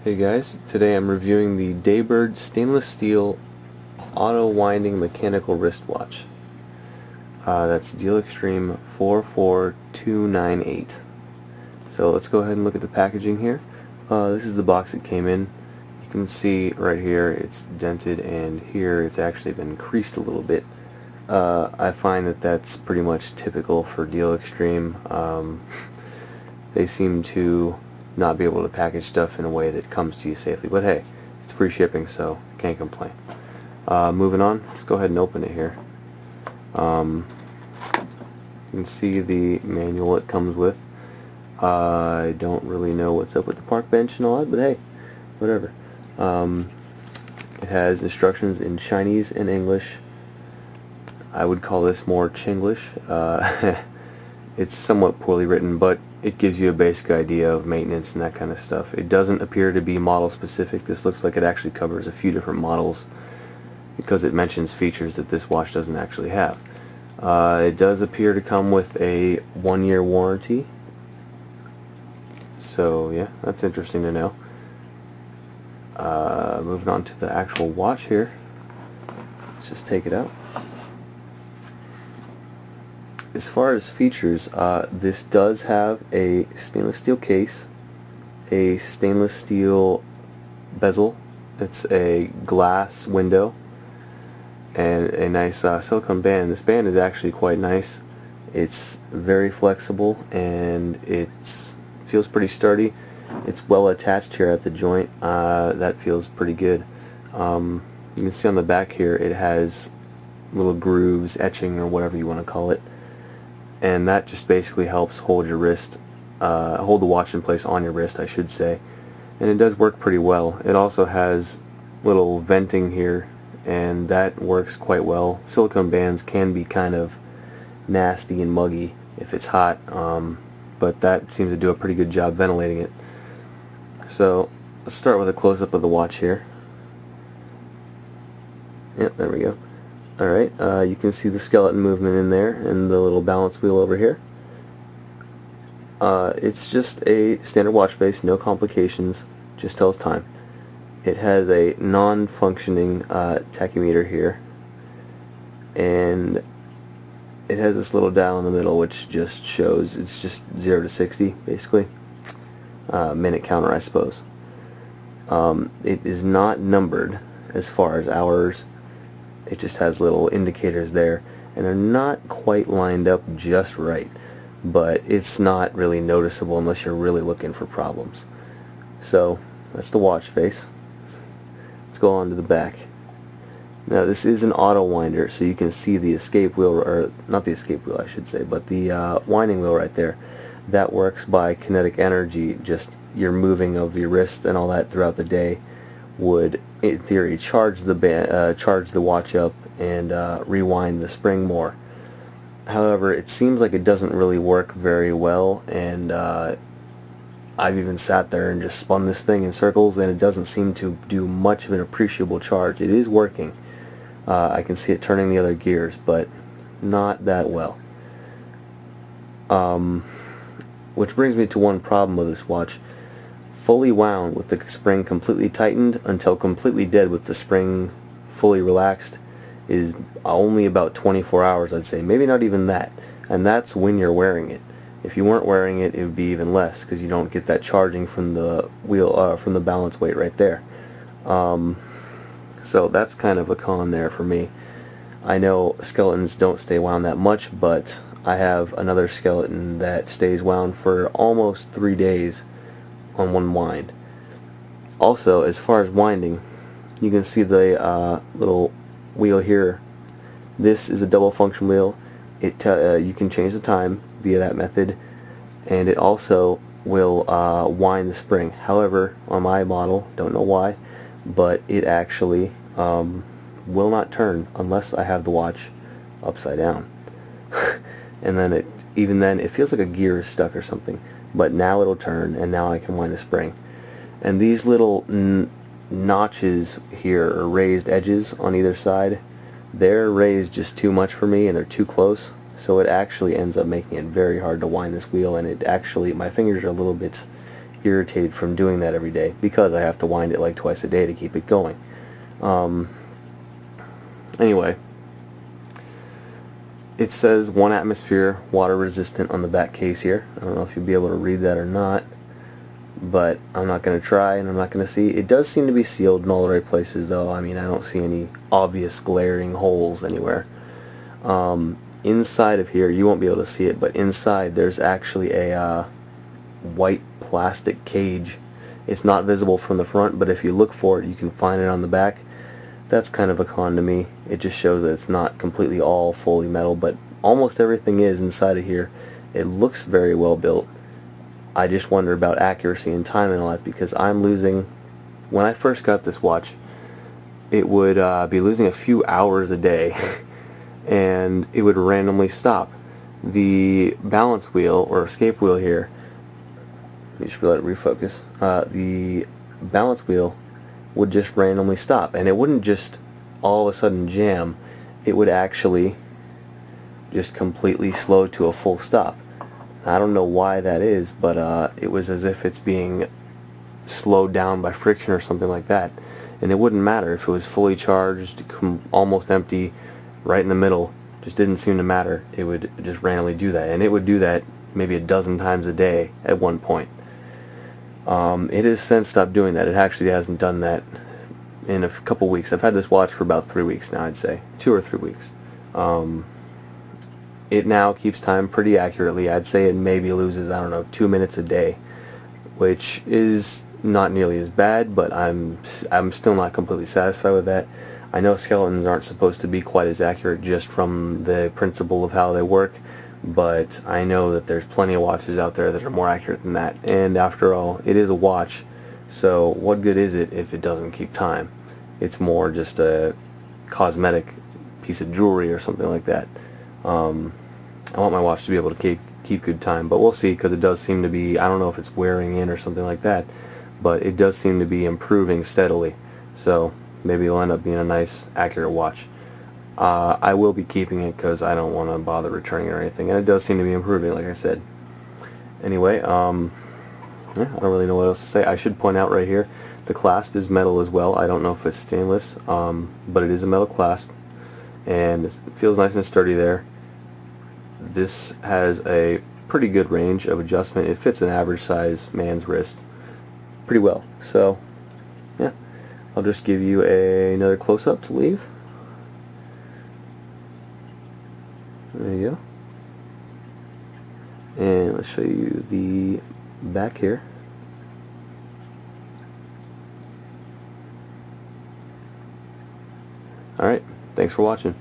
Hey guys, today I'm reviewing the Daybird stainless steel auto winding mechanical wristwatch. That's Deal Extreme 44298. So let's go ahead and look at the packaging here. This is the box it came in. You can see right here it's dented, and here it's actually been creased a little bit. I find that that's pretty much typical for Deal Extreme. They seem to not be able to package stuff in a way that comes to you safely, but hey, it's free shipping, so can't complain. Moving on, let's go ahead and open it here. You can see the manual it comes with. I don't really know what's up with the park bench and all that, but hey, whatever. It has instructions in Chinese and English. I would call this more Chinglish. It's somewhat poorly written, but it gives you a basic idea of maintenance and that kind of stuff. It doesn't appear to be model specific. This looks like it actually covers a few different models because it mentions features that this watch doesn't actually have. It does appear to come with a 1-year warranty. So yeah, that's interesting to know. Moving on to the actual watch here. Let's just take it out. As far as features, this does have a stainless steel case, a stainless steel bezel, it's a glass window, and a nice silicone band. This band is actually quite nice. It's very flexible and it feels pretty sturdy. It's well attached here at the joint. That feels pretty good. You can see on the back here it has little grooves, etching, or whatever you want to call it. And that just basically helps hold your wrist, hold the watch in place on your wrist, I should say. And it does work pretty well. It also has little venting here, and that works quite well. Silicone bands can be kind of nasty and muggy if it's hot, but that seems to do a pretty good job ventilating it. So let's start with a close-up of the watch here. Yep, there we go. Alright, you can see the skeleton movement in there and the little balance wheel over here. It's just a standard watch face, no complications, just tells time. It has a non-functioning tachymeter here, and it has this little dial in the middle which just shows, it's just 0 to 60 basically. Minute counter, I suppose. It is not numbered as far as hours. It just has little indicators there, and they're not quite lined up just right, but it's not really noticeable unless you're really looking for problems. So that's the watch face. Let's go on to the back. Now this is an auto winder, so you can see the escape wheel, or not the escape wheel I should say, but the winding wheel right there. That works by kinetic energy. Just your moving of your wrist and all that throughout the day would, in theory, charge the watch up and rewind the spring more. However, it seems like it doesn't really work very well, and I've even sat there and just spun this thing in circles, and it doesn't seem to do much of an appreciable charge. It is working. I can see it turning the other gears, but not that well. Which brings me to one problem with this watch. Fully wound with the spring completely tightened until completely dead with the spring fully relaxed is only about 24 hours, I'd say. Maybe not even that. And that's when you're wearing it. If you weren't wearing it, it would be even less, because you don't get that charging from the wheel, from the balance weight right there. So that's kind of a con there for me. I know skeletons don't stay wound that much, but I have another skeleton that stays wound for almost 3 days on one wind. Also, as far as winding, you can see the little wheel here. This is a double function wheel. You can change the time via that method, and it also will wind the spring. However, on my model, don't know why, but it actually will not turn unless I have the watch upside down. And then even then it feels like a gear is stuck or something, but now it'll turn, and now I can wind the spring. And these little notches here, or raised edges on either side, they're raised just too much for me, and they're too close, so it actually ends up making it very hard to wind this wheel, and it actually, my fingers are a little bit irritated from doing that every day because I have to wind it like twice a day to keep it going. Anyway, it says 1 atmosphere water resistant on the back case here. I don't know if you'll be able to read that or not, but I'm not going to try and I'm not going to see. It does seem to be sealed in all the right places though. I mean, I don't see any obvious glaring holes anywhere. Inside of here, you won't be able to see it, but inside there's actually a white plastic cage. It's not visible from the front, but if you look for it, you can find it on the back. That's kind of a con to me. It just shows that it's not completely all fully metal, but almost everything is inside of here. It looks very well built. I just wonder about accuracy and time and all that, because I'm losing, when I first got this watch, it would be losing a few hours a day and it would randomly stop. The balance wheel or escape wheel here, let me just let it refocus, the balance wheel would just randomly stop, and it wouldn't just all of a sudden jam, it would actually just completely slow to a full stop. I don't know why that is, but it was as if it's being slowed down by friction or something like that, and it wouldn't matter if it was fully charged, almost empty, right in the middle. Just didn't seem to matter. It would just randomly do that, and it would do that maybe a dozen times a day at one point. It has since stopped doing that. It actually hasn't done that in a couple weeks. I've had this watch for about 3 weeks now, I'd say. 2 or 3 weeks. It now keeps time pretty accurately. I'd say it maybe loses, I don't know, 2 minutes a day, which is not nearly as bad, but I'm still not completely satisfied with that. I know skeletons aren't supposed to be quite as accurate just from the principle of how they work, but I know that there's plenty of watches out there that are more accurate than that, and after all, it is a watch, so what good is it if it doesn't keep time? It's more just a cosmetic piece of jewelry or something like that. I want my watch to be able to keep good time, but we'll see, because it does seem to be, I don't know if it's wearing in or something like that, but it does seem to be improving steadily, so maybe it'll end up being a nice, accurate watch. I will be keeping it because I don't want to bother returning it or anything, and it does seem to be improving, like I said. Anyway, yeah, I don't really know what else to say. I should point out right here, the clasp is metal as well. I don't know if it's stainless, but it is a metal clasp, and it feels nice and sturdy there. This has a pretty good range of adjustment. It fits an average size man's wrist pretty well. So, yeah, I'll just give you another close-up to leave. There you go. And let's show you the back here. Alright, thanks for watching.